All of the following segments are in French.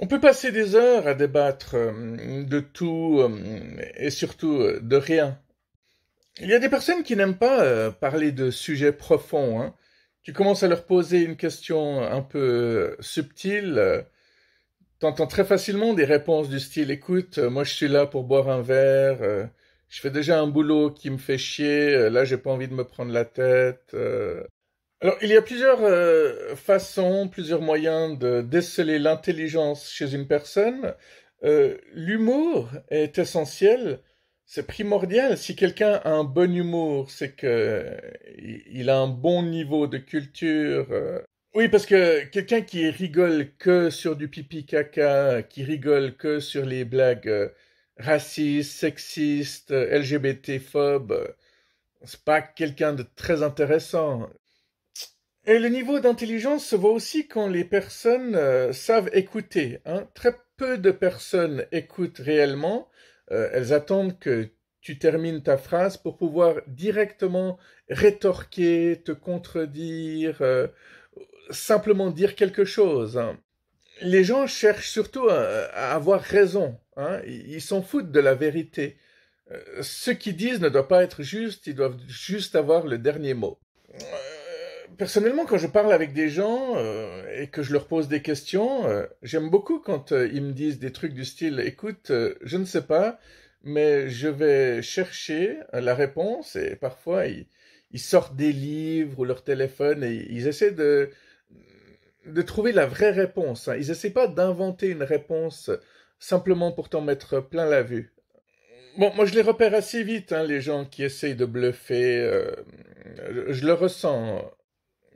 On peut passer des heures à débattre de tout et surtout de rien. Il y a des personnes qui n'aiment pas parler de sujets profonds, hein. Tu commences à leur poser une question un peu subtile, t'entends très facilement des réponses du style «Écoute, moi je suis là pour boire un verre, je fais déjà un boulot qui me fait chier, là j'ai pas envie de me prendre la tête. Alors, il y a plusieurs façons, plusieurs moyens de déceler l'intelligence chez une personne. L'humour est essentiel, c'est primordial. Si quelqu'un a un bon humour, c'est que il a un bon niveau de culture. Oui, parce que quelqu'un qui rigole que sur du pipi caca, qui rigole que sur les blagues racistes, sexistes, LGBT-phobes, c'est pas quelqu'un de très intéressant. Et le niveau d'intelligence se voit aussi quand les personnes savent écouter, hein. Très peu de personnes écoutent réellement. Elles attendent que tu termines ta phrase pour pouvoir directement rétorquer, te contredire, simplement dire quelque chose, hein. Les gens cherchent surtout à avoir raison, hein. Ils s'en foutent de la vérité. Ce qu'ils disent ne doit pas être juste, ils doivent juste avoir le dernier mot. Personnellement, quand je parle avec des gens et que je leur pose des questions, j'aime beaucoup quand ils me disent des trucs du style, écoute, je ne sais pas, mais je vais chercher la réponse et parfois ils sortent des livres ou leur téléphone et ils essaient de trouver la vraie réponse, hein. Ils essaient pas d'inventer une réponse simplement pour t'en mettre plein la vue. Bon, moi je les repère assez vite, hein, les gens qui essayent de bluffer. Je le ressens.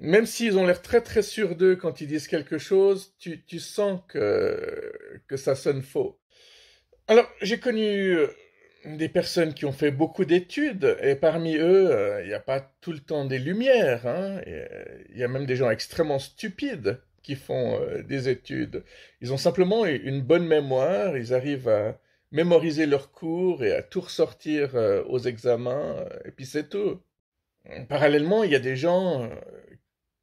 Même s'ils ont l'air très très sûrs d'eux quand ils disent quelque chose, tu sens que ça sonne faux. Alors, j'ai connu des personnes qui ont fait beaucoup d'études, et parmi eux, il n'y a pas tout le temps des lumières, hein. Il y a même des gens extrêmement stupides qui font des études. Ils ont simplement une bonne mémoire, ils arrivent à mémoriser leurs cours et à tout ressortir aux examens, et puis c'est tout. Parallèlement, il y a des gens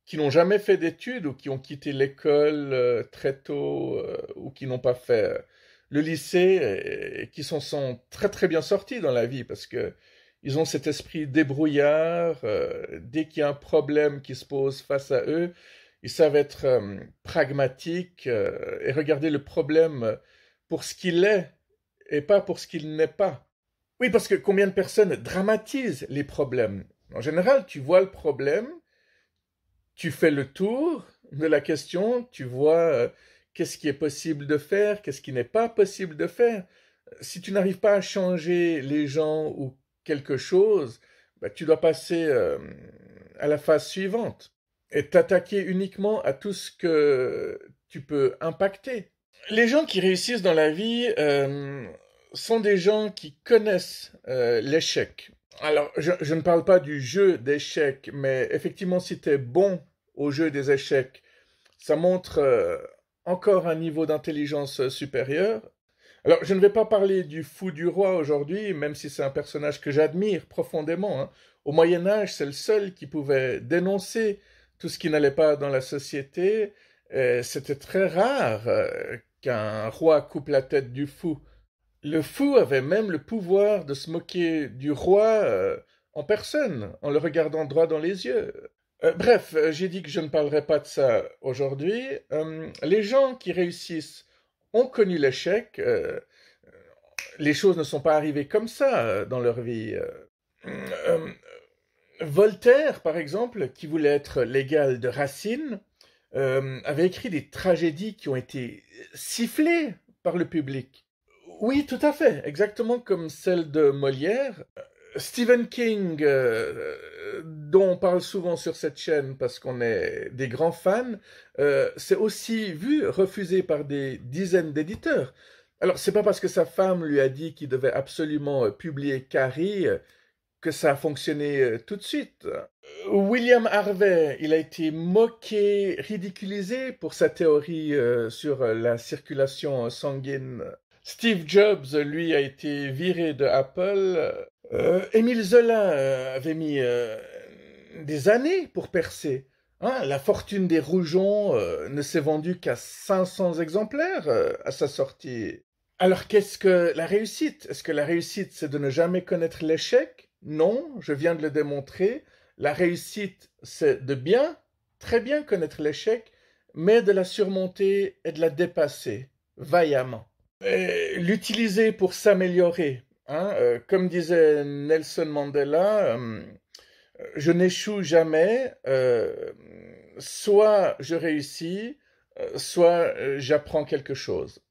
qui n'ont jamais fait d'études ou qui ont quitté l'école très tôt ou qui n'ont pas fait le lycée et qui s'en sont très très bien sortis dans la vie parce que ils ont cet esprit débrouillard. Dès qu'il y a un problème qui se pose face à eux, ils savent être pragmatiques et regarder le problème pour ce qu'il est et pas pour ce qu'il n'est pas. Oui, parce que combien de personnes dramatisent les problèmes? En général, tu vois le problème, tu fais le tour de la question, tu vois qu'est-ce qui est possible de faire, qu'est-ce qui n'est pas possible de faire. Si tu n'arrives pas à changer les gens ou quelque chose, bah, tu dois passer à la phase suivante et t'attaquer uniquement à tout ce que tu peux impacter. Les gens qui réussissent dans la vie sont des gens qui connaissent l'échec. Alors, je ne parle pas du jeu d'échecs, mais effectivement, si tu es bon au jeu des échecs, ça montre encore un niveau d'intelligence supérieur. Alors, je ne vais pas parler du fou du roi aujourd'hui, même si c'est un personnage que j'admire profondément, hein. Au Moyen Âge, c'est le seul qui pouvait dénoncer tout ce qui n'allait pas dans la société. C'était très rare qu'un roi coupe la tête du fou. Le fou avait même le pouvoir de se moquer du roi en personne, en le regardant droit dans les yeux. Bref, j'ai dit que je ne parlerai pas de ça aujourd'hui. Les gens qui réussissent ont connu l'échec. Les choses ne sont pas arrivées comme ça dans leur vie. Euh, Voltaire, par exemple, qui voulait être l'égal de Racine, avait écrit des tragédies qui ont été sifflées par le public. Oui, tout à fait, exactement comme celle de Molière. Stephen King, dont on parle souvent sur cette chaîne parce qu'on est des grands fans, s'est aussi vu refusé par des dizaines d'éditeurs. Alors, c'est pas parce que sa femme lui a dit qu'il devait absolument publier Carrie que ça a fonctionné tout de suite. William Harvey, il a été moqué, ridiculisé pour sa théorie sur la circulation sanguine. Steve Jobs, lui, a été viré de Apple. Émile Zola avait mis des années pour percer. Hein, La fortune des Rougon ne s'est vendue qu'à 500 exemplaires à sa sortie. Alors qu'est-ce que la réussite? Est-ce que la réussite, c'est de ne jamais connaître l'échec? Non, je viens de le démontrer. La réussite, c'est de bien, très bien connaître l'échec, mais de la surmonter et de la dépasser vaillamment. L'utiliser pour s'améliorer. Comme disait Nelson Mandela, je n'échoue jamais, soit je réussis, soit j'apprends quelque chose.